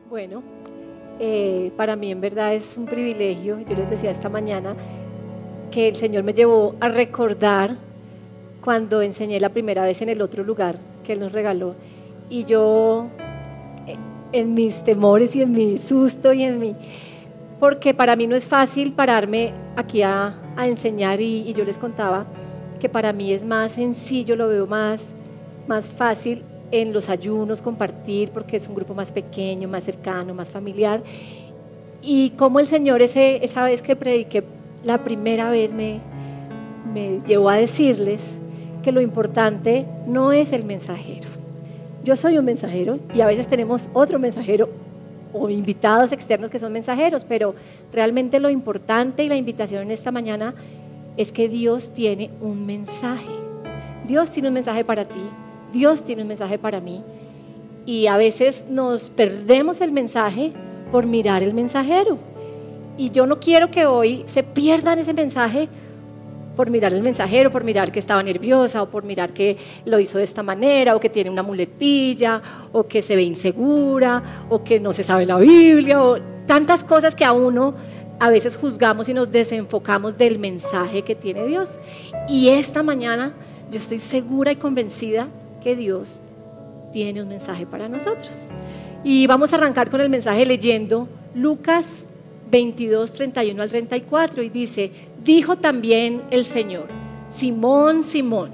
Bueno, para mí en verdad es un privilegio. Yo les decía esta mañana que el Señor me llevó a recordar cuando enseñé la primera vez en el otro lugar que Él nos regaló. Y yo, en mis temores y en mi susto porque para mí no es fácil pararme aquí a enseñar y yo les contaba que para mí es más sencillo, lo veo más fácil en los ayunos compartir, porque es un grupo más pequeño, más cercano, más familiar. Y como el Señor esa vez que prediqué la primera vez me llevó a decirles que lo importante no es el mensajero. Yo soy un mensajero y a veces tenemos otro mensajero o invitados externos que son mensajeros, pero realmente lo importante y la invitación en esta mañana es que Dios tiene un mensaje. Dios tiene un mensaje para ti, Dios tiene un mensaje para mí, y a veces nos perdemos el mensaje por mirar el mensajero. Y yo no quiero que hoy se pierdan ese mensaje por mirar el mensajero, por mirar que estaba nerviosa, o por mirar que lo hizo de esta manera, o que tiene una muletilla, o que se ve insegura, o que no se sabe la Biblia, o tantas cosas que a uno a veces juzgamos y nos desenfocamos del mensaje que tiene Dios. Y esta mañana yo estoy segura y convencida que Dios tiene un mensaje para nosotros. Y vamos a arrancar con el mensaje leyendo Lucas 22, 31 al 34, y dice: dijo también el Señor: Simón, Simón,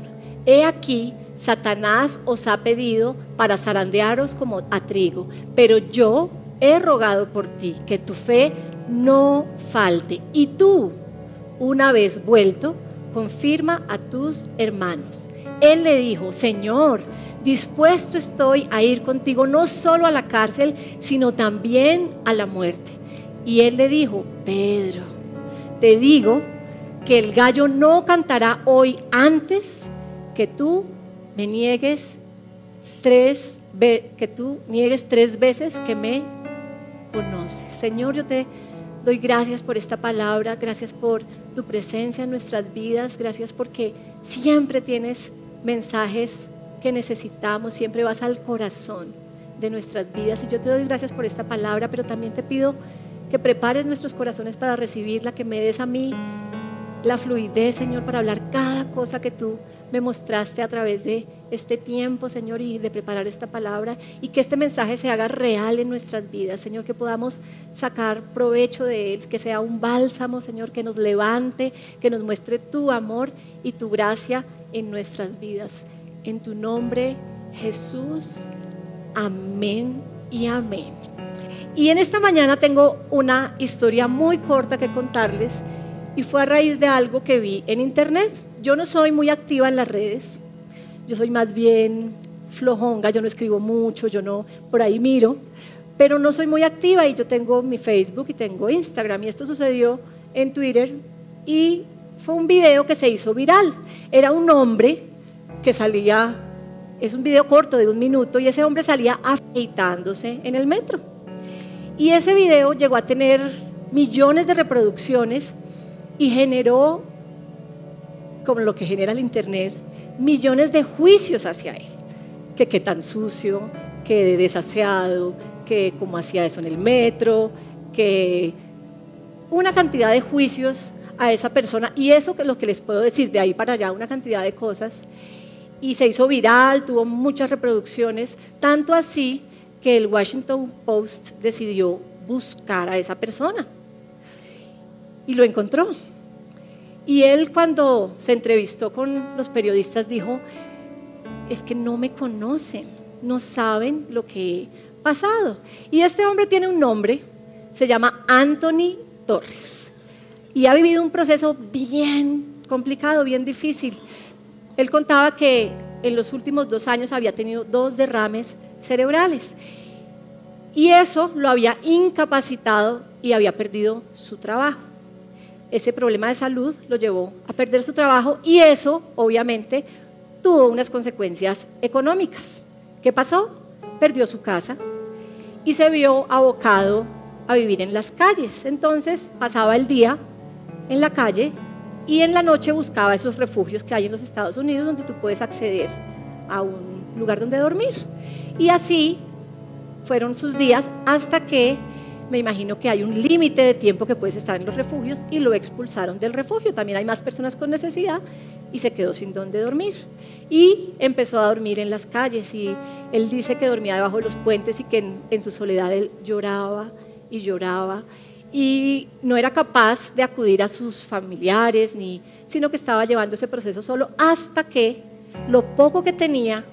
he aquí Satanás os ha pedido para zarandearos como a trigo, pero yo he rogado por ti que tu fe no falte, y tú, una vez vuelto, confirma a tus hermanos. Él le dijo: Señor, dispuesto estoy a ir contigo no solo a la cárcel, sino también a la muerte. Y él le dijo: Pedro, te digo que el gallo no cantará hoy antes que tú me niegues tres veces que me conoces. Señor, yo te doy gracias por esta palabra, gracias por tu presencia en nuestras vidas, gracias porque siempre tienes mensajes que necesitamos, siempre vas al corazón de nuestras vidas, y yo te doy gracias por esta palabra, pero también te pido que prepares nuestros corazones para recibirla, que me des a mí la fluidez, Señor, para hablar cada cosa que tú me mostraste a través de este tiempo, Señor, y de preparar esta palabra, y que este mensaje se haga real en nuestras vidas, Señor, que podamos sacar provecho de él, que sea un bálsamo, Señor, que nos levante, que nos muestre tu amor y tu gracia en nuestras vidas. En tu nombre, Jesús, amén y amén. Y en esta mañana tengo una historia muy corta que contarles, y fue a raíz de algo que vi en internet. Yo no soy muy activa en las redes, yo soy más bien flojonga, yo no escribo mucho, yo no, por ahí miro, pero no soy muy activa, y yo tengo mi Facebook y tengo Instagram, y esto sucedió en Twitter, y fue un video que se hizo viral. Era un hombre que salía, es un video corto de 1 minuto, y ese hombre salía afeitándose en el metro. Y ese video llegó a tener millones de reproducciones y generó, como lo que genera el internet, millones de juicios hacia él. Que qué tan sucio, que desaseado, que cómo hacía eso en el metro, que una cantidad de juicios a esa persona. Y eso es lo que les puedo decir, de ahí para allá una cantidad de cosas. Y se hizo viral, tuvo muchas reproducciones, tanto así que el Washington Post decidió buscar a esa persona y lo encontró. Y él, cuando se entrevistó con los periodistas, dijo: es que no me conocen, no saben lo que he pasado. Y este hombre tiene un nombre, se llama Anthony Torres, y ha vivido un proceso bien complicado, bien difícil. Él contaba que en los últimos 2 años había tenido 2 derrames cerebrales, y eso lo había incapacitado y había perdido su trabajo. Ese problema de salud lo llevó a perder su trabajo, y eso obviamente tuvo unas consecuencias económicas. ¿Qué pasó? Perdió su casa y se vio abocado a vivir en las calles. Entonces pasaba el día en la calle y en la noche buscaba esos refugios que hay en los Estados Unidos, donde tú puedes acceder a un lugar donde dormir. Y así fueron sus días hasta que, me imagino que hay un límite de tiempo que puedes estar en los refugios, y lo expulsaron del refugio. También hay más personas con necesidad y se quedó sin dónde dormir. Y empezó a dormir en las calles, y él dice que dormía debajo de los puentes y que en su soledad él lloraba y lloraba y no era capaz de acudir a sus familiares, sino que estaba llevando ese proceso solo, hasta que lo poco que tenía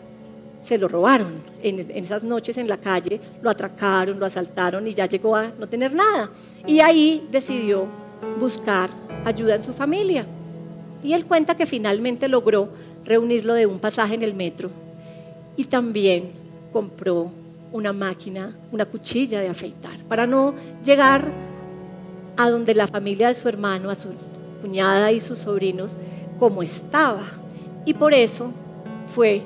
se lo robaron. En esas noches en la calle lo atracaron, lo asaltaron y ya llegó a no tener nada. Y ahí decidió buscar ayuda en su familia. Y él cuenta que finalmente logró reunirlo de un pasaje en el metro, y también compró una máquina, una cuchilla de afeitar, para no llegar a donde la familia de su hermano, a su cuñada y sus sobrinos, como estaba. Y por eso fue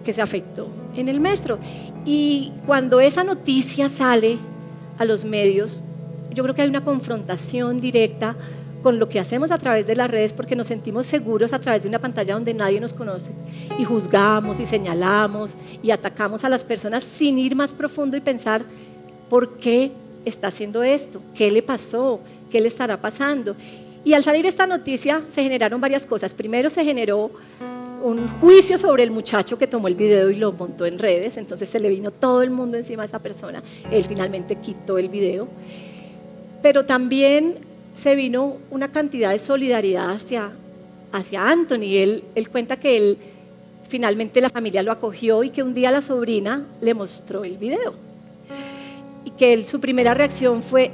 que se afectó en el metro. Y cuando esa noticia sale a los medios, yo creo que hay una confrontación directa con lo que hacemos a través de las redes, porque nos sentimos seguros a través de una pantalla donde nadie nos conoce, y juzgamos y señalamos y atacamos a las personas sin ir más profundo y pensar por qué está haciendo esto, qué le pasó, qué le estará pasando. Y al salir esta noticia se generaron varias cosas. Primero se generó un juicio sobre el muchacho que tomó el video y lo montó en redes, entonces se le vino todo el mundo encima a esa persona. Él finalmente quitó el video, pero también se vino una cantidad de solidaridad hacia Anthony. Él cuenta que finalmente la familia lo acogió, y que un día la sobrina le mostró el video, y que su primera reacción fue: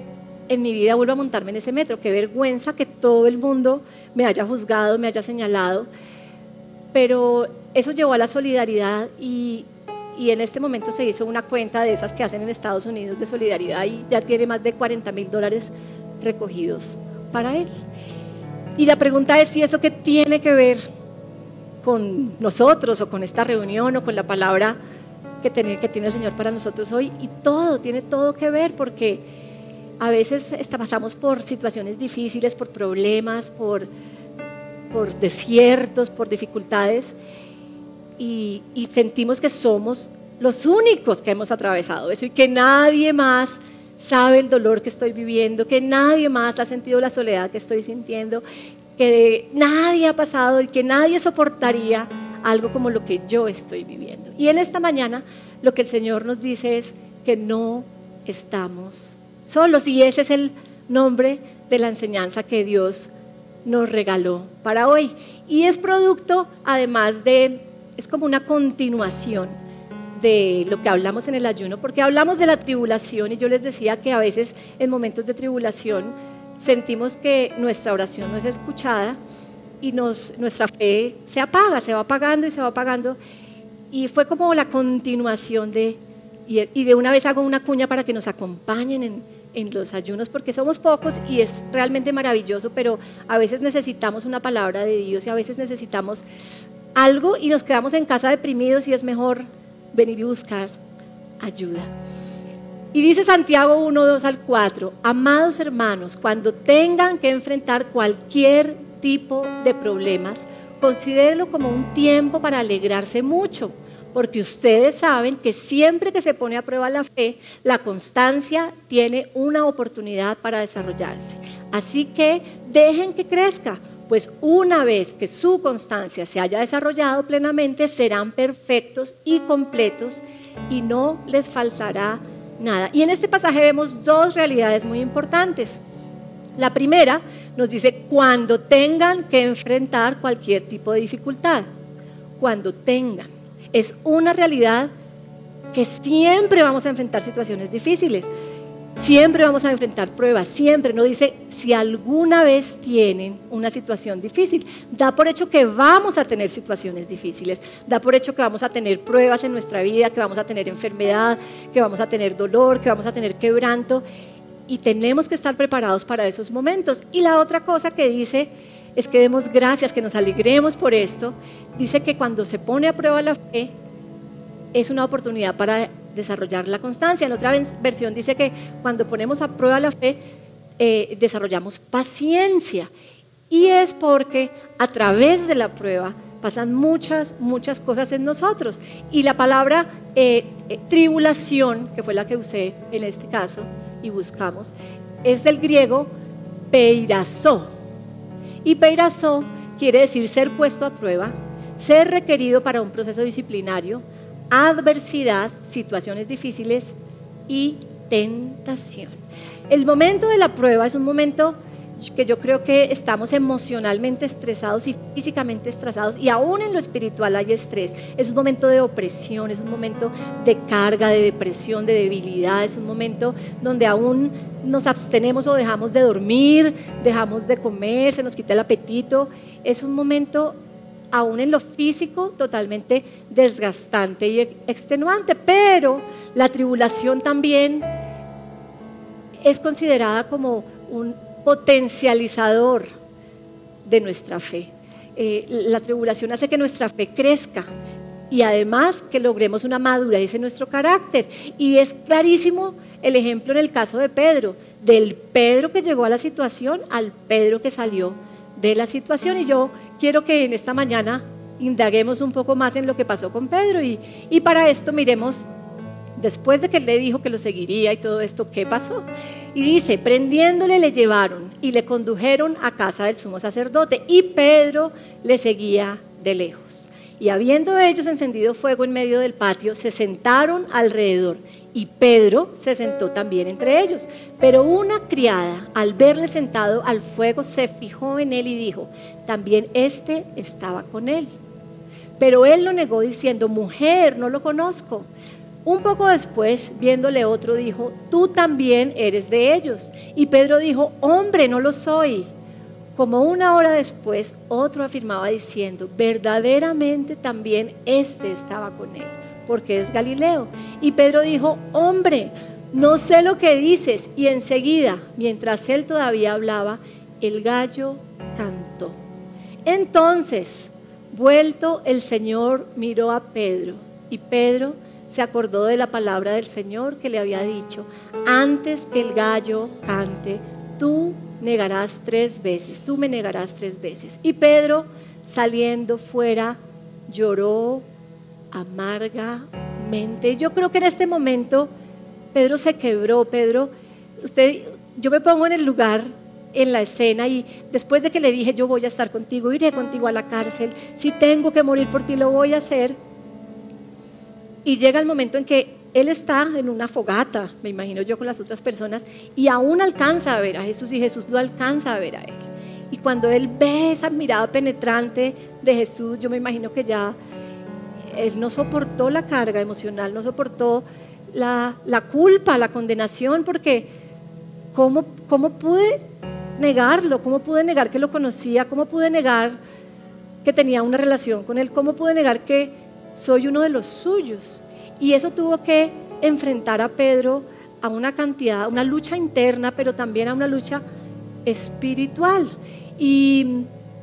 en mi vida vuelvo a montarme en ese metro, qué vergüenza que todo el mundo me haya juzgado, me haya señalado. Pero eso llevó a la solidaridad, y en este momento se hizo una cuenta de esas que hacen en Estados Unidos de solidaridad, y ya tiene más de $40,000 recogidos para él. Y la pregunta es si eso qué tiene que ver con nosotros, o con esta reunión, o con la palabra que tiene el Señor para nosotros hoy. Y tiene todo que ver, porque a veces pasamos por situaciones difíciles, por problemas, por desiertos, por dificultades, y sentimos que somos los únicos que hemos atravesado eso, y que nadie más sabe el dolor que estoy viviendo, que nadie más ha sentido la soledad que estoy sintiendo, que nadie ha pasado y que nadie soportaría algo como lo que yo estoy viviendo. Y en esta mañana lo que el Señor nos dice es que no estamos solos, y ese es el nombre de la enseñanza que Dios nos regaló para hoy. Y es producto, además es como una continuación de lo que hablamos en el ayuno, porque hablamos de la tribulación, y yo les decía que a veces en momentos de tribulación sentimos que nuestra oración no es escuchada, y nuestra fe se apaga, se va apagando y se va apagando. Y fue como la continuación y de una vez hago una cuña para que nos acompañen en los ayunos, porque somos pocos y es realmente maravilloso, pero a veces necesitamos una palabra de Dios, y a veces necesitamos algo y nos quedamos en casa deprimidos, y es mejor venir y buscar ayuda. Y dice Santiago 1:2-4: amados hermanos, cuando tengan que enfrentar cualquier tipo de problemas, considérenlo como un tiempo para alegrarse mucho, porque ustedes saben que siempre que se pone a prueba la fe, la constancia tiene una oportunidad para desarrollarse. Así que dejen que crezca, pues una vez que su constancia se haya desarrollado plenamente, serán perfectos y completos, y no les faltará nada. Y en este pasaje vemos dos realidades muy importantes. La primera nos dice: cuando tengan que enfrentar cualquier tipo de dificultad. Cuando tengan. Es una realidad que siempre vamos a enfrentar situaciones difíciles, siempre vamos a enfrentar pruebas, siempre. No dice si alguna vez tienen una situación difícil. Da por hecho que vamos a tener situaciones difíciles, da por hecho que vamos a tener pruebas en nuestra vida, que vamos a tener enfermedad, que vamos a tener dolor, que vamos a tener quebranto, y tenemos que estar preparados para esos momentos. Y la otra cosa que dice es que demos gracias, que nos alegremos por esto. Dice que cuando se pone a prueba la fe, es una oportunidad para desarrollar la constancia. En otra versión dice que cuando ponemos a prueba la fe, desarrollamos paciencia. Y es porque a través de la prueba pasan muchas cosas en nosotros. Y la palabra tribulación, que fue la que usé en este caso y buscamos, es del griego peirasó. Y peirasó quiere decir ser puesto a prueba, ser requerido para un proceso disciplinario, adversidad, situaciones difíciles y tentación. El momento de la prueba es un momento que yo creo que estamos emocionalmente estresados y físicamente estresados, y aún en lo espiritual hay estrés. Es un momento de opresión, es un momento de carga, de depresión, de debilidad, es un momento donde aún nos abstenemos o dejamos de dormir, dejamos de comer, se nos quita el apetito. Es un momento, aún en lo físico, totalmente desgastante y extenuante, pero la tribulación también es considerada como un potencializador de nuestra fe. La tribulación hace que nuestra fe crezca y además que logremos una madurez en nuestro carácter. Y es clarísimo el ejemplo en el caso de Pedro, del Pedro que llegó a la situación al Pedro que salió de la situación. Y yo quiero que en esta mañana indaguemos un poco más en lo que pasó con Pedro, y para esto miremos, después de que él le dijo que lo seguiría y todo esto, ¿qué pasó? Y dice, prendiéndole le llevaron y le condujeron a casa del sumo sacerdote, y Pedro le seguía de lejos. Y habiendo ellos encendido fuego en medio del patio, se sentaron alrededor, y Pedro se sentó también entre ellos. Pero una criada, al verle sentado al fuego, se fijó en él y dijo, también éste estaba con él. Pero él lo negó diciendo, mujer, no lo conozco. Un poco después, viéndole otro, dijo, tú también eres de ellos. Y Pedro dijo, hombre, no lo soy. Como una hora después, otro afirmaba diciendo, verdaderamente también este estaba con él, porque es Galileo. Y Pedro dijo, hombre, no sé lo que dices. Y enseguida, mientras él todavía hablaba, el gallo cantó. Entonces, vuelto el Señor, miró a Pedro, y Pedro se acordó de la palabra del Señor que le había dicho, antes que el gallo cante, tú negarás 3 veces, tú me negarás 3 veces. Y Pedro, saliendo fuera, lloró amargamente. Yo creo que en este momento Pedro se quebró. Pedro, yo me pongo en el lugar, en la escena, y después de que le dije, yo voy a estar contigo, iré contigo a la cárcel, si tengo que morir por ti lo voy a hacer. Y llega el momento en que él está en una fogata, me imagino yo, con las otras personas, y aún alcanza a ver a Jesús, y Jesús lo alcanza a ver a él. Y cuando él ve esa mirada penetrante de Jesús, yo me imagino que ya él no soportó la carga emocional, no soportó la culpa, la condenación, porque ¿cómo pude negarlo? ¿Cómo pude negar que lo conocía? ¿Cómo pude negar que tenía una relación con él? ¿Cómo pude negar que soy uno de los suyos? Y eso tuvo que enfrentar a Pedro a una lucha interna, pero también a una lucha espiritual. Y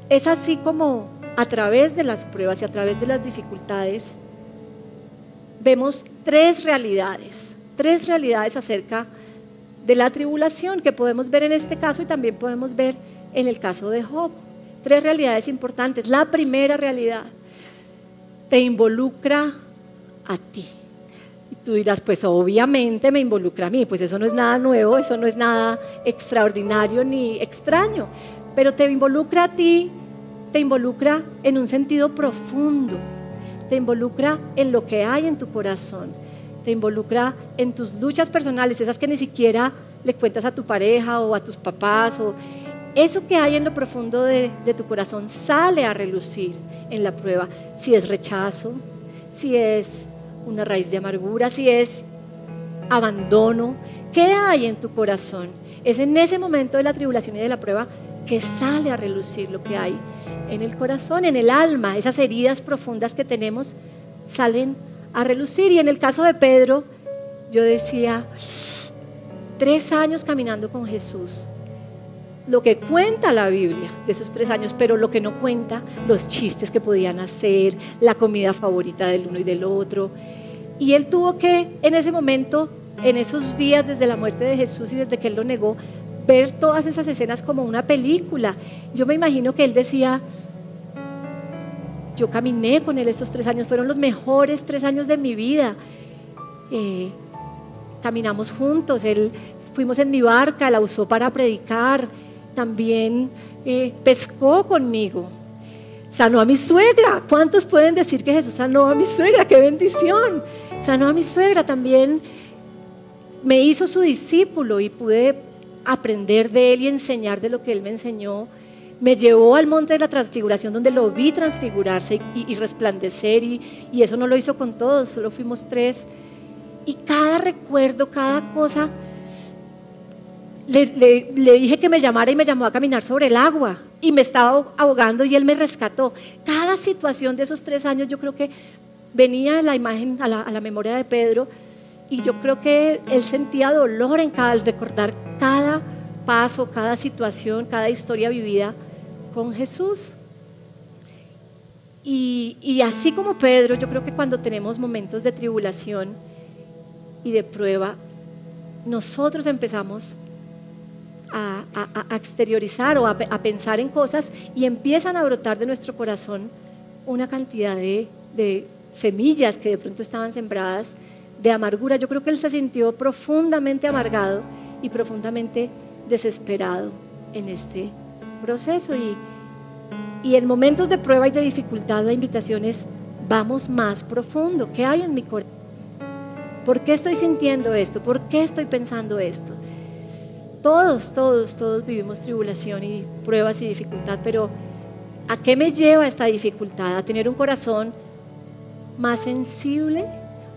es así como a través de las pruebas y a través de las dificultades vemos 3 realidades acerca de la tribulación que podemos ver en este caso y también podemos ver en el caso de Job. 3 realidades importantes. La primera realidad te involucra a ti. Y tú dirás, pues obviamente me involucra a mí, pues eso no es nada nuevo, eso no es nada extraordinario ni extraño, pero te involucra a ti, te involucra en un sentido profundo, te involucra en lo que hay en tu corazón, te involucra en tus luchas personales, esas que ni siquiera le cuentas a tu pareja o a tus papás, o eso que hay en lo profundo de tu corazón sale a relucir en la prueba. Si es rechazo, si es una raíz de amargura, si es abandono, ¿qué hay en tu corazón? Es en ese momento de la tribulación y de la prueba que sale a relucir lo que hay en el corazón, en el alma. Esas heridas profundas que tenemos salen a relucir. Y en el caso de Pedro, yo decía, 3 años caminando con Jesús, lo que cuenta la Biblia de esos 3 años, pero lo que no cuenta, los chistes que podían hacer, la comida favorita del uno y del otro. Y él tuvo que, en ese momento, en esos días desde la muerte de Jesús y desde que él lo negó, ver todas esas escenas como una película. Yo me imagino que él decía, yo caminé con él estos 3 años, fueron los mejores 3 años de mi vida. Caminamos juntos, fuimos en mi barca, la usó para predicar, también pescó conmigo, sanó a mi suegra. ¿Cuántos pueden decir que Jesús sanó a mi suegra? ¡Qué bendición! Sanó a mi suegra, también me hizo su discípulo y pude aprender de él y enseñar de lo que él me enseñó. Me llevó al monte de la transfiguración, donde lo vi transfigurarse y resplandecer, y eso no lo hizo con todos, solo fuimos 3. Y cada recuerdo, cada cosa, le dije que me llamara y me llamó a caminar sobre el agua y me estaba ahogando y él me rescató. Cada situación de esos 3 años yo creo que venía a la imagen, a la memoria de Pedro, y yo creo que él sentía dolor al recordar cada paso, cada situación, cada historia vivida con Jesús. Y así como Pedro, yo creo que cuando tenemos momentos de tribulación y de prueba, nosotros empezamos a exteriorizar o a pensar en cosas, y empiezan a brotar de nuestro corazón una cantidad de semillas que de pronto estaban sembradas de amargura. Yo creo que él se sintió profundamente amargado y profundamente desesperado en este proceso, y en momentos de prueba y de dificultad la invitación es: vamos más profundo. ¿Qué hay en mi corazón? ¿Por qué estoy sintiendo esto? ¿Por qué estoy pensando esto? Todos vivimos tribulación y pruebas y dificultad, pero ¿a qué me lleva esta dificultad? ¿A tener un corazón más sensible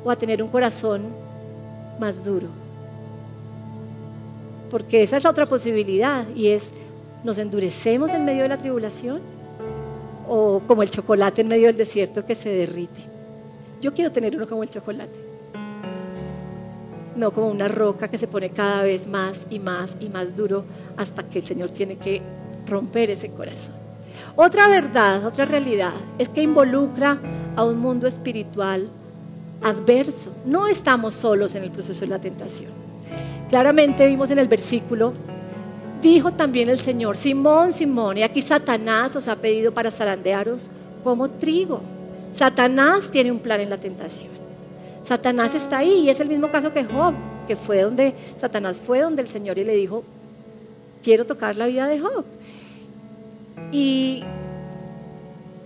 o a tener un corazón más duro? Porque esa es la otra posibilidad, y es: ¿nos endurecemos en medio de la tribulación o como el chocolate en medio del desierto que se derrite? Yo quiero tener uno como el chocolate, no como una roca que se pone cada vez más y más y más duro hasta que el Señor tiene que romper ese corazón. Otra verdad, otra realidad es que involucra a un mundo espiritual adverso. No estamos solos en el proceso de la tentación. Claramente vimos en el versículo: dijo también el Señor: Simón, Simón, y aquí Satanás os ha pedido para zarandearos como trigo. Satanás tiene un plan en la tentación. Satanás está ahí, y es el mismo caso que Job, que Satanás fue donde el Señor y le dijo: quiero tocar la vida de Job. Y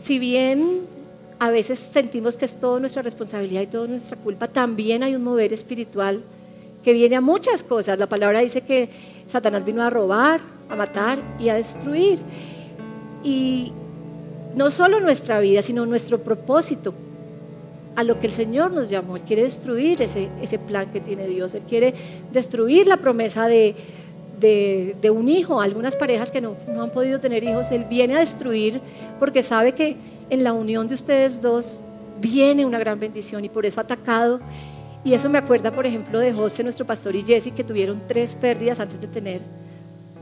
si bien a veces sentimos que es toda nuestra responsabilidad y toda nuestra culpa, también hay un mover espiritual que viene a muchas cosas. La palabra dice que Satanás vino a robar, a matar y a destruir. Y no solo nuestra vida, sino nuestro propósito, a lo que el Señor nos llamó. Él quiere destruir ese plan que tiene Dios. Él quiere destruir la promesa de un hijo. Algunas parejas que no han podido tener hijos, Él viene a destruir, porque sabe que en la unión de ustedes dos viene una gran bendición, y por eso ha atacado. Y eso me acuerda, por ejemplo, de José, nuestro pastor, y Jessy, que tuvieron 3 pérdidas antes de tener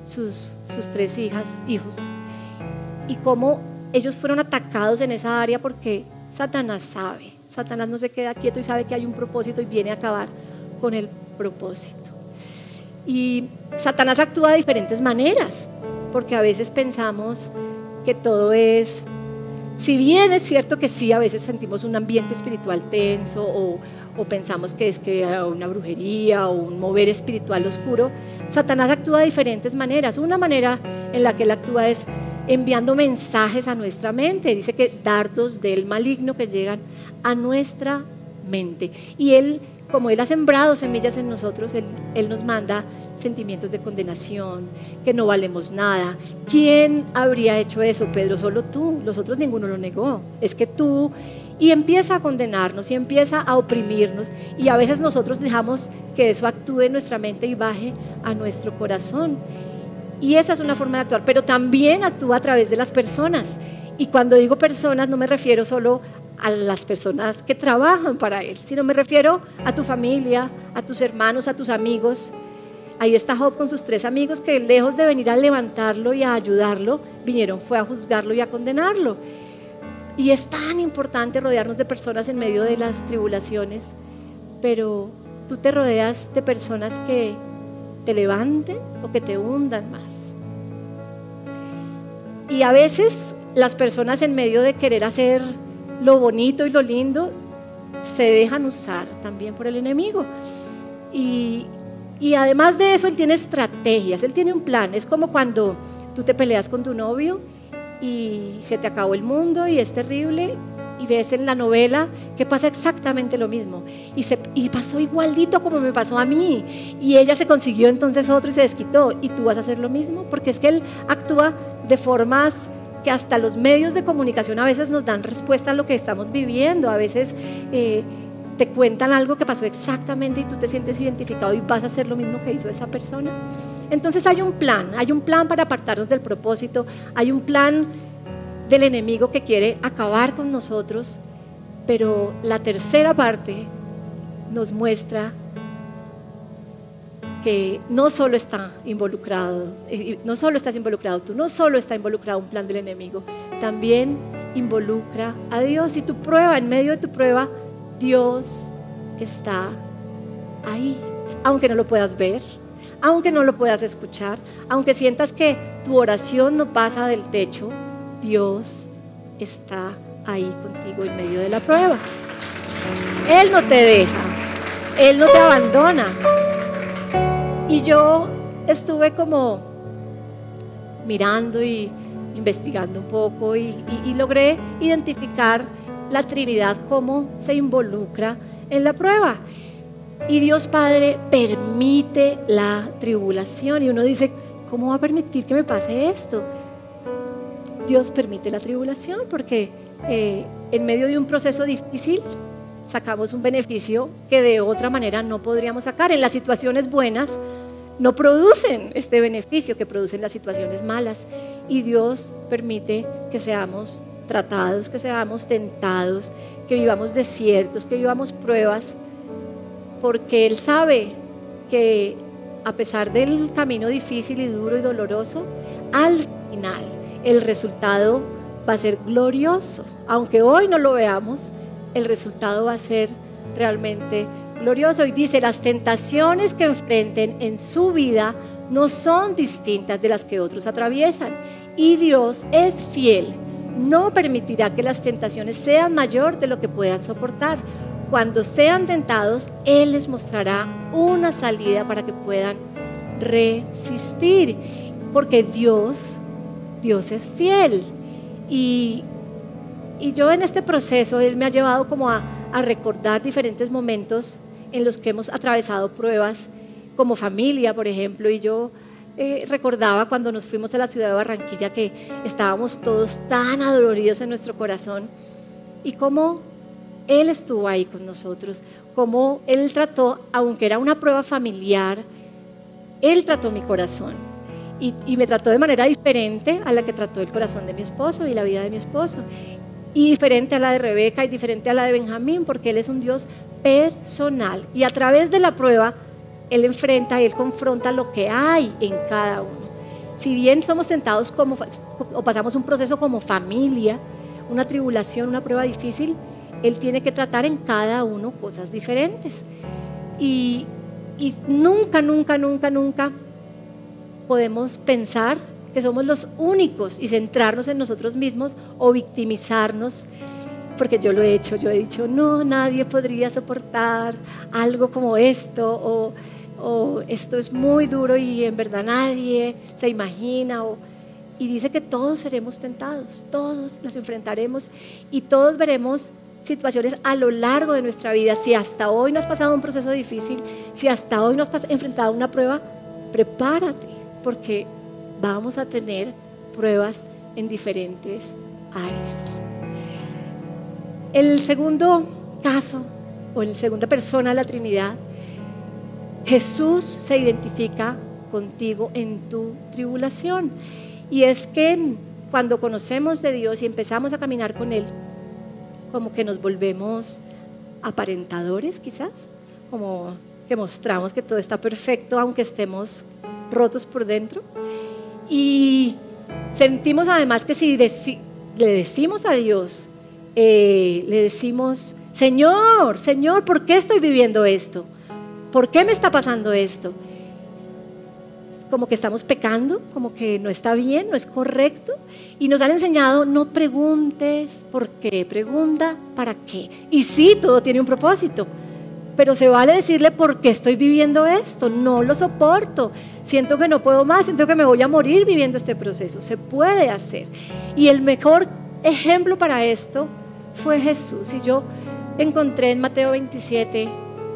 sus 3 hijos, y cómo ellos fueron atacados en esa área, porque Satanás sabe. Satanás no se queda quieto y sabe que hay un propósito y viene a acabar con el propósito. Y Satanás actúa de diferentes maneras, porque a veces pensamos que todo es, si bien es cierto que sí, a veces sentimos un ambiente espiritual tenso, o pensamos que es que hay una brujería o un mover espiritual oscuro. Satanás actúa de diferentes maneras. Una manera en la que él actúa es enviando mensajes a nuestra mente. Dice que dardos del maligno que llegan a nuestra mente, y él, como él ha sembrado semillas en nosotros, él nos manda sentimientos de condenación, que no valemos nada. ¿Quién habría hecho eso, Pedro? Solo tú. Los otros ninguno lo negó. Es que tú. Y empieza a condenarnos y empieza a oprimirnos, y a veces nosotros dejamos que eso actúe en nuestra mente y baje a nuestro corazón, y esa es una forma de actuar. Pero también actúa a través de las personas, y cuando digo personas no me refiero solo a las personas que trabajan para él, sino me refiero a tu familia, a tus hermanos, a tus amigos. Ahí está Job con sus 3 amigos que, lejos de venir a levantarlo y a ayudarlo, fue a juzgarlo y a condenarlo. Y es tan importante rodearnos de personas en medio de las tribulaciones, pero tú te rodeas de personas que te levanten o que te hundan más. Y a veces las personas, en medio de querer hacer lo bonito y lo lindo, se dejan usar también por el enemigo. Y además de eso, él tiene estrategias, él tiene un plan. Es como cuando tú te peleas con tu novio y se te acabó el mundo y es terrible, y ves en la novela que pasa exactamente lo mismo, y pasó igualito como me pasó a mí, y ella se consiguió entonces otro y se desquitó, y tú vas a hacer lo mismo, porque es que él actúa de formas que hasta los medios de comunicación a veces nos dan respuesta a lo que estamos viviendo. A veces te cuentan algo que pasó exactamente y tú te sientes identificado y vas a hacer lo mismo que hizo esa persona. Entonces hay un plan para apartarnos del propósito, hay un plan del enemigo que quiere acabar con nosotros, pero la tercera parte nos muestra que no solo está involucrado, no solo estás involucrado tú, no solo está involucrado un plan del enemigo, también involucra a Dios. Y tu prueba, en medio de tu prueba, Dios está ahí, aunque no lo puedas ver, aunque no lo puedas escuchar, aunque sientas que tu oración no pasa del techo, Dios está ahí contigo en medio de la prueba. Él no te deja, Él no te abandona. Y yo estuve como mirando y investigando un poco y logré identificar la Trinidad, cómo se involucra en la prueba. Y Dios Padre permite la tribulación. Y uno dice, ¿cómo va a permitir que me pase esto? Dios permite la tribulación porque en medio de un proceso difícil sacamos un beneficio que de otra manera no podríamos sacar. En las situaciones buenas no producen este beneficio que producen las situaciones malas, y Dios permite que seamos tratados, que seamos tentados, que vivamos desiertos, que vivamos pruebas, porque Él sabe que a pesar del camino difícil y duro y doloroso, al final el resultado va a ser glorioso. Aunque hoy no lo veamos, el resultado va a ser realmente glorioso. Y dice, las tentaciones que enfrenten en su vida no son distintas de las que otros atraviesan, y Dios es fiel, no permitirá que las tentaciones sean mayor de lo que puedan soportar. Cuando sean tentados, Él les mostrará una salida para que puedan resistir, porque Dios es fiel. Y yo en este proceso, Él me ha llevado como a recordar diferentes momentos en los que hemos atravesado pruebas como familia, por ejemplo. Y yo recordaba cuando nos fuimos a la ciudad de Barranquilla, que estábamos todos tan adoloridos en nuestro corazón, y cómo Él estuvo ahí con nosotros, cómo Él trató, aunque era una prueba familiar, Él trató mi corazón, y me trató de manera diferente a la que trató el corazón de mi esposo y la vida de mi esposo, y diferente a la de Rebeca y diferente a la de Benjamín, porque Él es un Dios personal, y a través de la prueba Él Él confronta lo que hay en cada uno. Si bien somos tentados o pasamos un proceso como familia, una tribulación, una prueba difícil, Él tiene que tratar en cada uno cosas diferentes. Y nunca podemos pensar que somos los únicos y centrarnos en nosotros mismos o victimizarnos, porque yo lo he hecho. Yo he dicho, no, nadie podría soportar algo como esto, o esto es muy duro y en verdad nadie se imagina. Y dice que todos seremos tentados, todos las enfrentaremos, y todos veremos situaciones a lo largo de nuestra vida. Si hasta hoy no has pasado un proceso difícil, si hasta hoy no has enfrentado una prueba, prepárate, porque vamos a tener pruebas en diferentes áreas. El segundo caso, o en segunda persona de la Trinidad, Jesús se identifica contigo en tu tribulación. Y es que cuando conocemos de Dios y empezamos a caminar con Él, como que nos volvemos aparentadores, quizás, como que mostramos que todo está perfecto aunque estemos rotos por dentro. Y sentimos además que si le decimos a Dios, le decimos, Señor, ¿por qué estoy viviendo esto? ¿Por qué me está pasando esto? como que estamos pecando, como que no está bien, no es correcto. Y nos han enseñado, no preguntes por qué, pregunta para qué. Y sí, todo tiene un propósito, pero se vale decirle por qué estoy viviendo esto, no lo soporto, siento que no puedo más, siento que me voy a morir viviendo este proceso. Se puede hacer. Y el mejor ejemplo para esto fue Jesús. Y yo encontré en Mateo 27,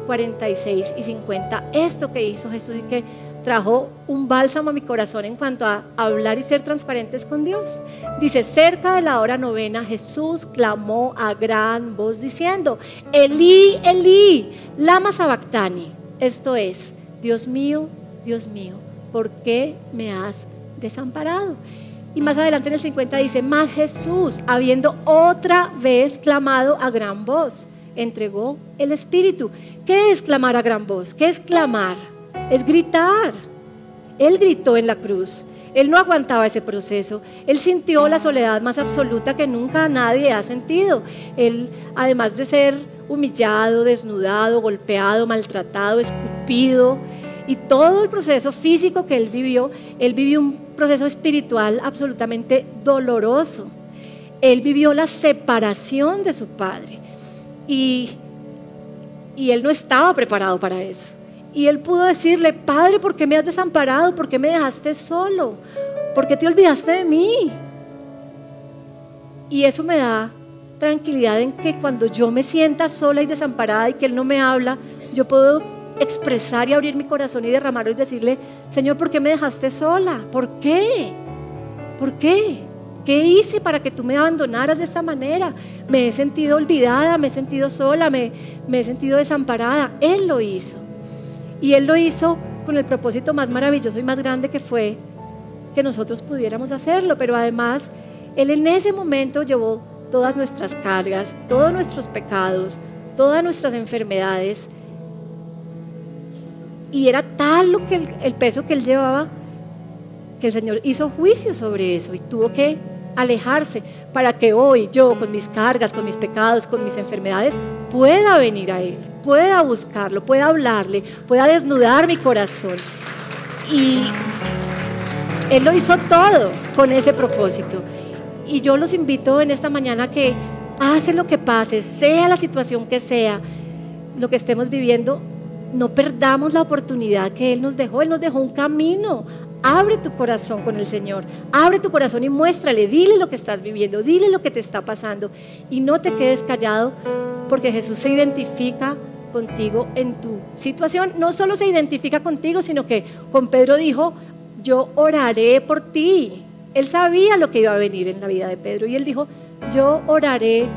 46 y 50 esto que hizo Jesús y que trajo un bálsamo a mi corazón en cuanto a hablar y ser transparentes con Dios. Dice: cerca de la hora novena, Jesús clamó a gran voz diciendo: Elí, Elí, lama sabactani. Esto es: Dios mío, ¿por qué me has desamparado? Y más adelante en el 50 dice: mas Jesús, habiendo otra vez clamado a gran voz, entregó el Espíritu. ¿Qué es clamar a gran voz? ¿Qué es clamar? Es gritar. Él gritó en la cruz. Él no aguantaba ese proceso. Él sintió la soledad más absoluta que nunca nadie ha sentido. Él, además de ser humillado, desnudado, golpeado, maltratado, escupido, y todo el proceso físico que él vivió un proceso espiritual absolutamente doloroso. Él vivió la separación de su Padre. Y él no estaba preparado para eso. Y él pudo decirle: Padre, ¿por qué me has desamparado? ¿Por qué me dejaste solo? ¿Por qué te olvidaste de mí? Y eso me da tranquilidad en que cuando yo me sienta sola y desamparada y que él no me habla, yo puedo expresar y abrir mi corazón y derramarlo y decirle: Señor, ¿por qué me dejaste sola? ¿Por qué? ¿Por qué? ¿Qué hice para que tú me abandonaras de esta manera? Me he sentido olvidada, me he sentido sola, me he sentido desamparada. Él lo hizo. Y Él lo hizo con el propósito más maravilloso y más grande, que fue que nosotros pudiéramos hacerlo. Pero además, Él en ese momento llevó todas nuestras cargas, todos nuestros pecados, todas nuestras enfermedades. Y era tal lo que el peso que Él llevaba, que el Señor hizo juicio sobre eso y tuvo que alejarse para que hoy yo, con mis cargas, con mis pecados, con mis enfermedades, pueda venir a Él, pueda buscarlo, pueda hablarle, pueda desnudar mi corazón. Y Él lo hizo todo con ese propósito. Y yo los invito en esta mañana a que pase lo que pase, sea la situación que sea, lo que estemos viviendo, no perdamos la oportunidad que Él nos dejó. Él nos dejó un camino. Abre tu corazón con el Señor, abre tu corazón y muéstrale, dile lo que estás viviendo, dile lo que te está pasando y no te quedes callado, porque Jesús se identifica contigo en tu situación. No solo se identifica contigo, sino que con Pedro dijo: yo oraré por ti. Él sabía lo que iba a venir en la vida de Pedro y él dijo: yo oraré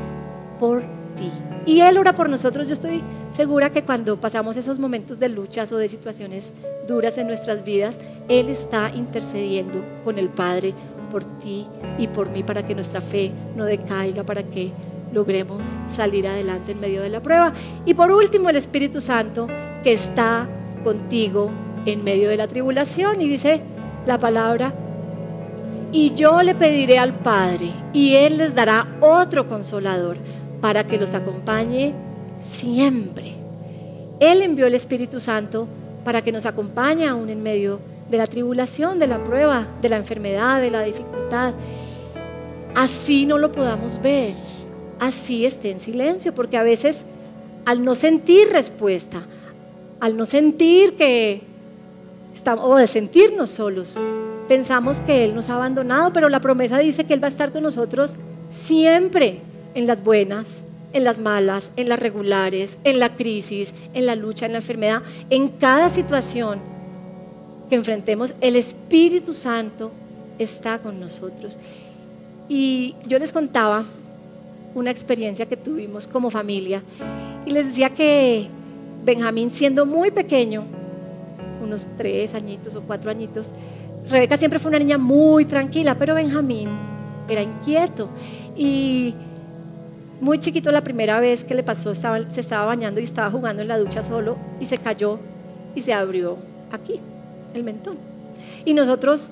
por ti. Y Él ora por nosotros. Yo estoy segura que cuando pasamos esos momentos de luchas o de situaciones duras en nuestras vidas, Él está intercediendo con el Padre por ti y por mí, para que nuestra fe no decaiga, para que logremos salir adelante en medio de la prueba. Y por último, el Espíritu Santo, que está contigo en medio de la tribulación. Y dice la palabra: y yo le pediré al Padre, y Él les dará otro consolador, para que los acompañe siempre. Él envió el Espíritu Santo para que nos acompañe aún en medio de la tribulación, de la prueba, de la enfermedad, de la dificultad. Así no lo podamos ver, así esté en silencio, porque a veces, al no sentir respuesta, al no sentir que estamos, o al sentirnos solos, pensamos que Él nos ha abandonado, pero la promesa dice que Él va a estar con nosotros siempre, en las buenas, en las malas, en las regulares, en la crisis, en la lucha, en la enfermedad, en cada situación que enfrentemos. El Espíritu Santo está con nosotros. Y yo les contaba una experiencia que tuvimos como familia y les decía que Benjamín, siendo muy pequeño, unos 3 añitos o 4 añitos, Rebeca siempre fue una niña muy tranquila, pero Benjamín era inquieto. Y muy chiquito, la primera vez que le pasó, se estaba bañando y estaba jugando en la ducha solo y se cayó y se abrió aquí el mentón. Y nosotros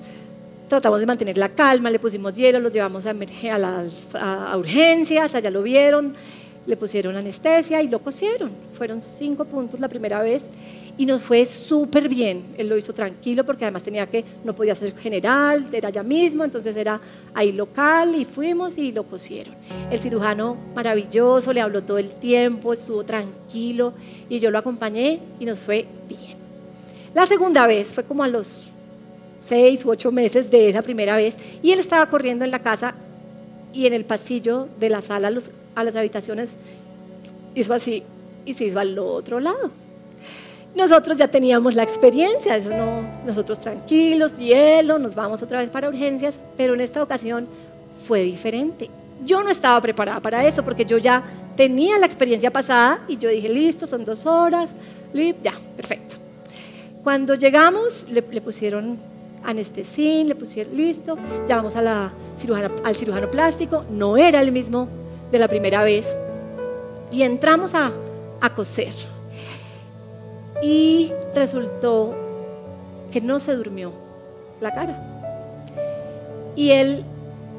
tratamos de mantener la calma, le pusimos hielo, los llevamos a urgencias, allá lo vieron, le pusieron anestesia y lo cosieron. Fueron 5 puntos la primera vez y nos fue súper bien. Él lo hizo tranquilo porque además no podía ser general, era allá mismo, entonces era ahí local y fuimos y lo cosieron. El cirujano maravilloso, le habló todo el tiempo, estuvo tranquilo y yo lo acompañé y nos fue bien. La segunda vez fue como a los 6 u 8 meses de esa primera vez y él estaba corriendo en la casa y en el pasillo de la sala a las habitaciones hizo así y se hizo al otro lado. Nosotros ya teníamos la experiencia, eso no, nosotros tranquilos, hielo, nos vamos otra vez para urgencias, pero en esta ocasión fue diferente. Yo no estaba preparada para eso porque yo ya tenía la experiencia pasada y yo dije, listo, son 2 horas, ya, perfecto. Cuando llegamos le pusieron anestesín, le pusieron listo, llamamos al cirujano plástico, no era el mismo de la primera vez y entramos a coser y resultó que no se durmió la cara y él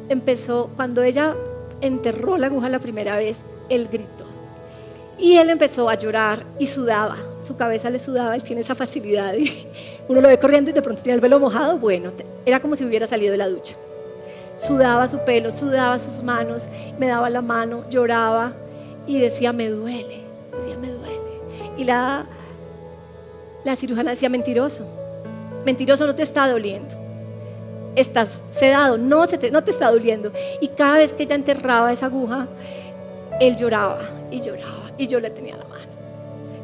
empezó, cuando ella enterró la aguja la primera vez, él gritó y él empezó a llorar y sudaba, su cabeza le sudaba, él tiene esa facilidad y uno lo ve corriendo y de pronto tiene el pelo mojado, bueno, era como si hubiera salido de la ducha, sudaba su pelo, sudaba sus manos, me daba la mano, lloraba y decía me duele, y la cirujana decía mentiroso, no te está doliendo, estás sedado, no te está doliendo. Y cada vez que ella enterraba esa aguja, él lloraba y lloraba y yo le tenía la mano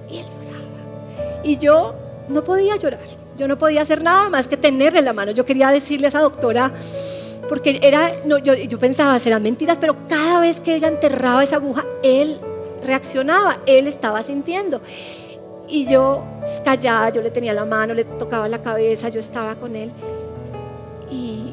y él lloraba y yo no podía llorar, yo no podía hacer nada más que tenerle la mano. Yo quería decirle a esa doctora, porque yo pensaba, serán mentiras, pero cada vez que ella enterraba esa aguja, él reaccionaba, él estaba sintiendo. Y yo callada, yo le tenía la mano, le tocaba la cabeza, yo estaba con él. Y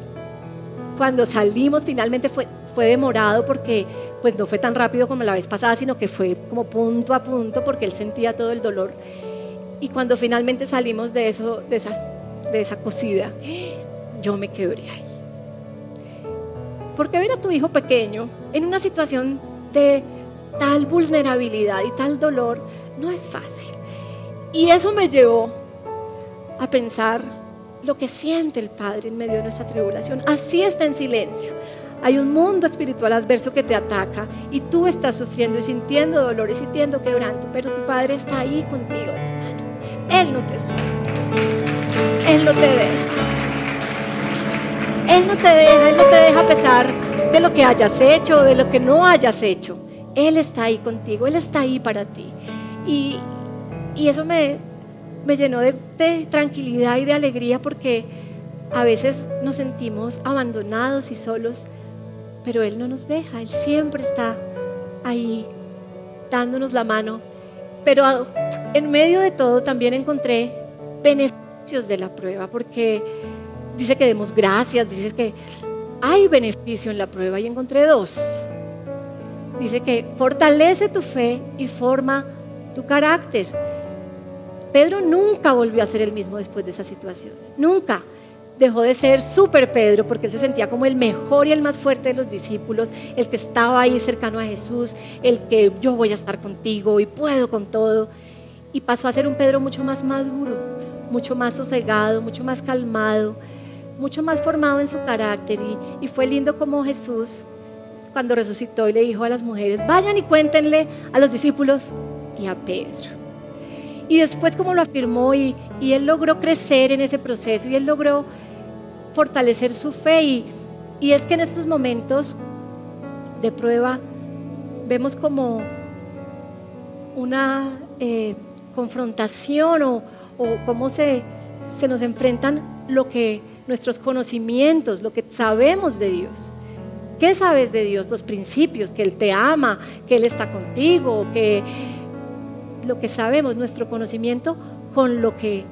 cuando salimos finalmente fue demorado porque pues no fue tan rápido como la vez pasada, sino que fue como punto a punto porque él sentía todo el dolor. Y cuando finalmente salimos de esa cosida, yo me quebré ahí. Porque ver a tu hijo pequeño en una situación de tal vulnerabilidad y tal dolor no es fácil. Y eso me llevó a pensar lo que siente el Padre en medio de nuestra tribulación. Así está en silencio. Hay un mundo espiritual adverso que te ataca y tú estás sufriendo y sintiendo dolor y sintiendo quebranto, pero tu Padre está ahí contigo de tu mano. Él no te suelta, Él no te deja. Él no te deja a pesar de lo que hayas hecho o de lo que no hayas hecho. Él está ahí contigo, Él está ahí para ti. Y eso me llenó de tranquilidad y de alegría porque a veces nos sentimos abandonados y solos, pero Él no nos deja, Él siempre está ahí dándonos la mano. Pero en medio de todo también encontré beneficios de la prueba, porque dice que demos gracias, dice que hay beneficio en la prueba y encontré 2. Dice que fortalece tu fe y forma tu carácter. Pedro nunca volvió a ser el mismo después de esa situación, nunca. Dejó de ser súper Pedro porque él se sentía como el mejor y el más fuerte de los discípulos, el que estaba ahí cercano a Jesús, el que yo voy a estar contigo y puedo con todo. Y pasó a ser un Pedro mucho más maduro, mucho más sosegado, mucho más calmado, mucho más formado en su carácter. Y fue lindo como Jesús, cuando resucitó y le dijo a las mujeres, vayan y cuéntenle a los discípulos y a Pedro. Y después como lo afirmó y él logró crecer en ese proceso y él logró fortalecer su fe y es que en estos momentos de prueba vemos como una confrontación o cómo se nos enfrentan nuestros conocimientos, lo que sabemos de Dios. ¿Qué sabes de Dios? Los principios, que Él te ama, que Él está contigo, que lo que sabemos, nuestro conocimiento con lo que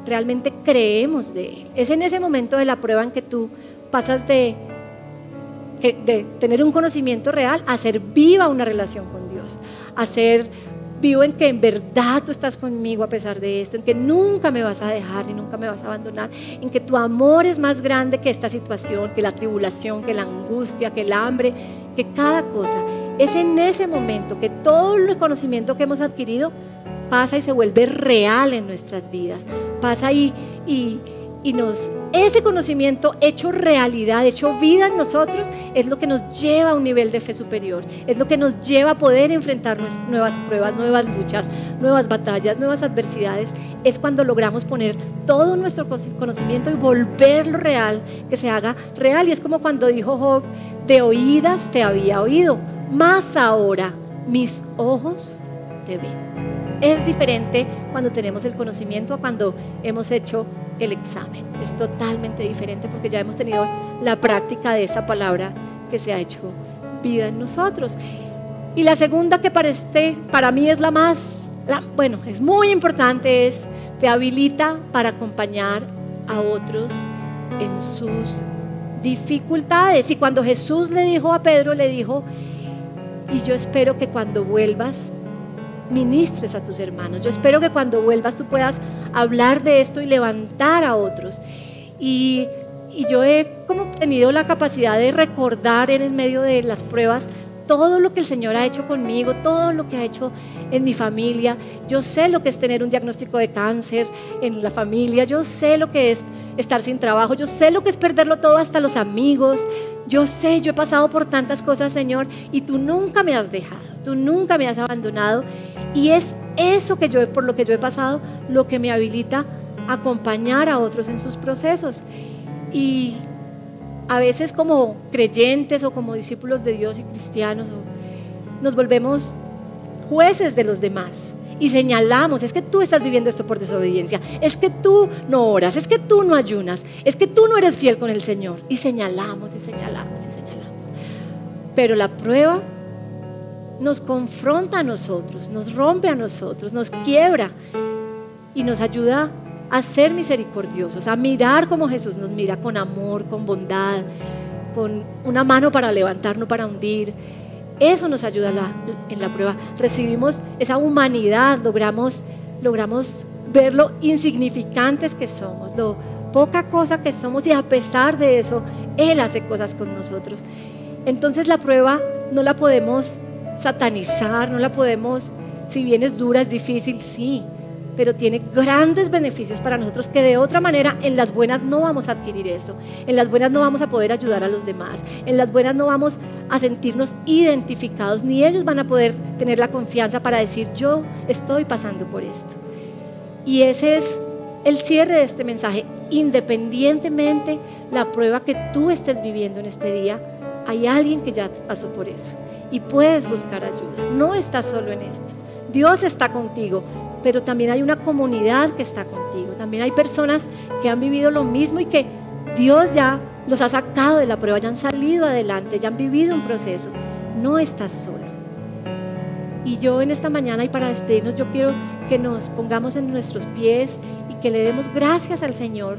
realmente creemos de Él. Es en ese momento de la prueba en que tú pasas de tener un conocimiento real a hacer viva una relación con Dios, a ser vivo en que en verdad tú estás conmigo a pesar de esto, en que nunca me vas a dejar ni nunca me vas a abandonar, en que tu amor es más grande que esta situación, que la tribulación, que la angustia, que el hambre, que cada cosa. Es en ese momento que todo el conocimiento que hemos adquirido pasa y se vuelve real en nuestras vidas. Pasa y ese conocimiento hecho realidad, hecho vida en nosotros, es lo que nos lleva a un nivel de fe superior, es lo que nos lleva a poder enfrentar nuevas pruebas, nuevas luchas, nuevas batallas, nuevas adversidades. Es cuando logramos poner todo nuestro conocimiento y volverlo real, que se haga real. Y es como cuando dijo Job: de oídas te había oído, mas ahora mis ojos te ven. Es diferente cuando tenemos el conocimiento a cuando hemos hecho el examen. Es totalmente diferente porque ya hemos tenido la práctica de esa palabra que se ha hecho vida en nosotros. Y la segunda, que para mí es es muy importante, es: te habilita para acompañar a otros en sus dificultades. Y cuando Jesús le dijo a Pedro, le dijo: y yo espero que cuando vuelvas ministres a tus hermanos, yo espero que cuando vuelvas tú puedas hablar de esto y levantar a otros. Y yo he como tenido la capacidad de recordar en medio de las pruebas todo lo que el Señor ha hecho conmigo, todo lo que ha hecho en mi familia. Yo sé lo que es tener un diagnóstico de cáncer en la familia, yo sé lo que es estar sin trabajo, yo sé lo que es perderlo todo, hasta los amigos. Yo sé, yo he pasado por tantas cosas, Señor, y tú nunca me has dejado, tú nunca me has abandonado. Y es eso por lo que yo he pasado, lo que me habilita a acompañar a otros en sus procesos. Y a veces, como creyentes o como discípulos de Dios y cristianos, nos volvemos jueces de los demás y señalamos: es que tú estás viviendo esto por desobediencia, es que tú no oras, es que tú no ayunas, es que tú no eres fiel con el Señor. Y señalamos y señalamos y señalamos. Pero la prueba nos confronta a nosotros, nos rompe a nosotros, nos quiebra y nos ayuda a ser misericordiosos, a mirar como Jesús nos mira, con amor, con bondad, con una mano para levantar, no para hundir. Eso nos ayuda en la prueba. Recibimos esa humanidad, logramos ver lo insignificantes que somos, lo poca cosa que somos, y a pesar de eso Él hace cosas con nosotros. Entonces la prueba no la podemos satanizar, no la podemos, si bien es dura, es difícil, sí, pero tiene grandes beneficios para nosotros, que de otra manera en las buenas no vamos a adquirir eso. En las buenas no vamos a poder ayudar a los demás, en las buenas no vamos a sentirnos identificados, ni ellos van a poder tener la confianza para decir: yo estoy pasando por esto. Y ese es el cierre de este mensaje. Independientemente la prueba que tú estés viviendo en este día, hay alguien que ya pasó por eso y puedes buscar ayuda. No estás solo en esto. Dios está contigo, pero también hay una comunidad que está contigo. También hay personas que han vivido lo mismo y que Dios ya los ha sacado de la prueba, ya han salido adelante, ya han vivido un proceso. No estás solo. Y yo en esta mañana, y para despedirnos, yo quiero que nos pongamos en nuestros pies y que le demos gracias al Señor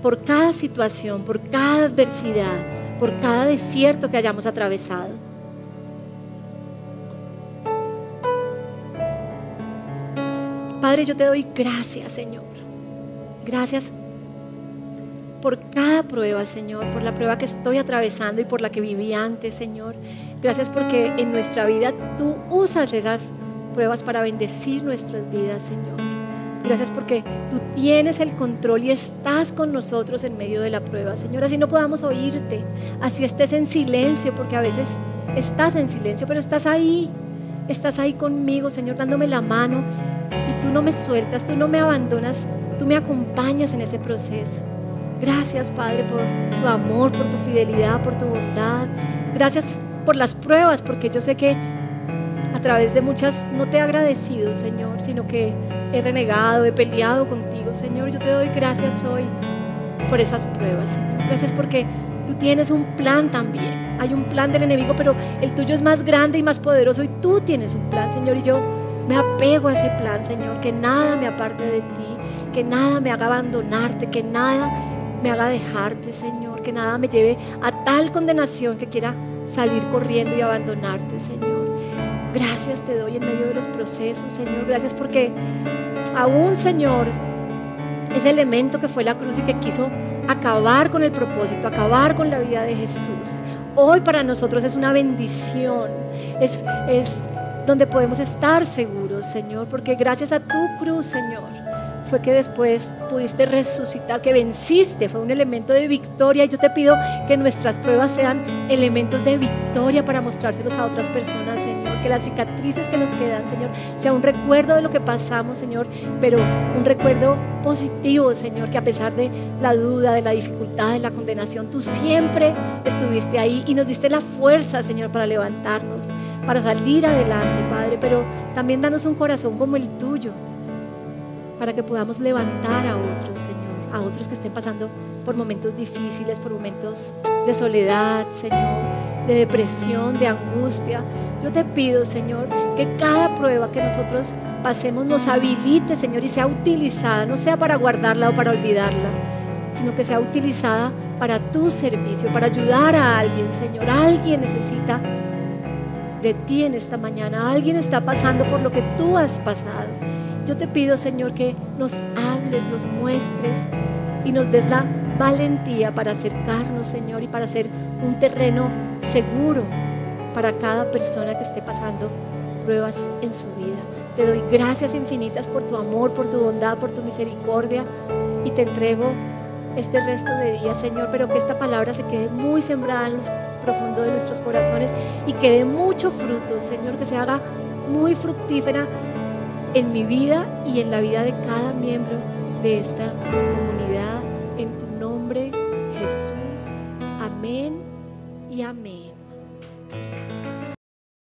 por cada situación, por cada adversidad, por cada desierto que hayamos atravesado. Padre, yo te doy gracias, Señor. Gracias por cada prueba, Señor, por la prueba que estoy atravesando y por la que viví antes, Señor. Gracias porque en nuestra vida tú usas esas pruebas para bendecir nuestras vidas, Señor. Gracias porque tú tienes el control y estás con nosotros en medio de la prueba, Señor. Así no podamos oírte, así estés en silencio, porque a veces estás en silencio, pero estás ahí conmigo, Señor, dándome la mano, y tú no me sueltas, tú no me abandonas, tú me acompañas en ese proceso. Gracias, Padre, por tu amor, por tu fidelidad, por tu bondad. Gracias por las pruebas, porque yo sé que a través de muchas no te he agradecido, Señor, sino que he renegado, he peleado contigo, Señor. Yo te doy gracias hoy por esas pruebas, Señor. Gracias porque tú tienes un plan también. Hay un plan del enemigo, pero el tuyo es más grande y más poderoso, y tú tienes un plan, Señor, y yo me apego a ese plan, Señor. Que nada me aparte de ti, que nada me haga abandonarte, que nada me haga dejarte, Señor, que nada me lleve a tal condenación que quiera salir corriendo y abandonarte, Señor. Gracias te doy en medio de los procesos, Señor. Gracias porque aún, Señor, ese elemento que fue la cruz y que quiso acabar con el propósito, acabar con la vida de Jesús, hoy para nosotros es una bendición. Es donde podemos estar seguros cruz, Señor, porque gracias a tu cruz, Señor, fue que después pudiste resucitar, que venciste, fue un elemento de victoria. Y yo te pido que nuestras pruebas sean elementos de victoria para mostrárselos a otras personas, Señor, que las cicatrices que nos quedan, Señor, sea un recuerdo de lo que pasamos, Señor, pero un recuerdo positivo, Señor, que a pesar de la duda, de la dificultad, de la condenación, tú siempre estuviste ahí y nos diste la fuerza, Señor, para levantarnos, para salir adelante, Padre. Pero también danos un corazón como el tuyo, para que podamos levantar a otros, Señor, a otros que estén pasando por momentos difíciles, por momentos de soledad, Señor, de depresión, de angustia. Yo te pido, Señor, que cada prueba que nosotros pasemos nos habilite, Señor, y sea utilizada, no sea para guardarla o para olvidarla, sino que sea utilizada para tu servicio, para ayudar a alguien, Señor. Alguien necesita de ti en esta mañana, alguien está pasando por lo que tú has pasado. Yo te pido, Señor, que nos hables, nos muestres y nos des la valentía para acercarnos, Señor, y para ser un terreno seguro para cada persona que esté pasando pruebas en su vida. Te doy gracias infinitas por tu amor, por tu bondad, por tu misericordia, y te entrego este resto de día, Señor, pero que esta palabra se quede muy sembrada en lo profundo de nuestros corazones y que dé mucho fruto, Señor, que se haga muy fructífera en mi vida y en la vida de cada miembro de esta comunidad. En tu nombre, Jesús. Amén y amén.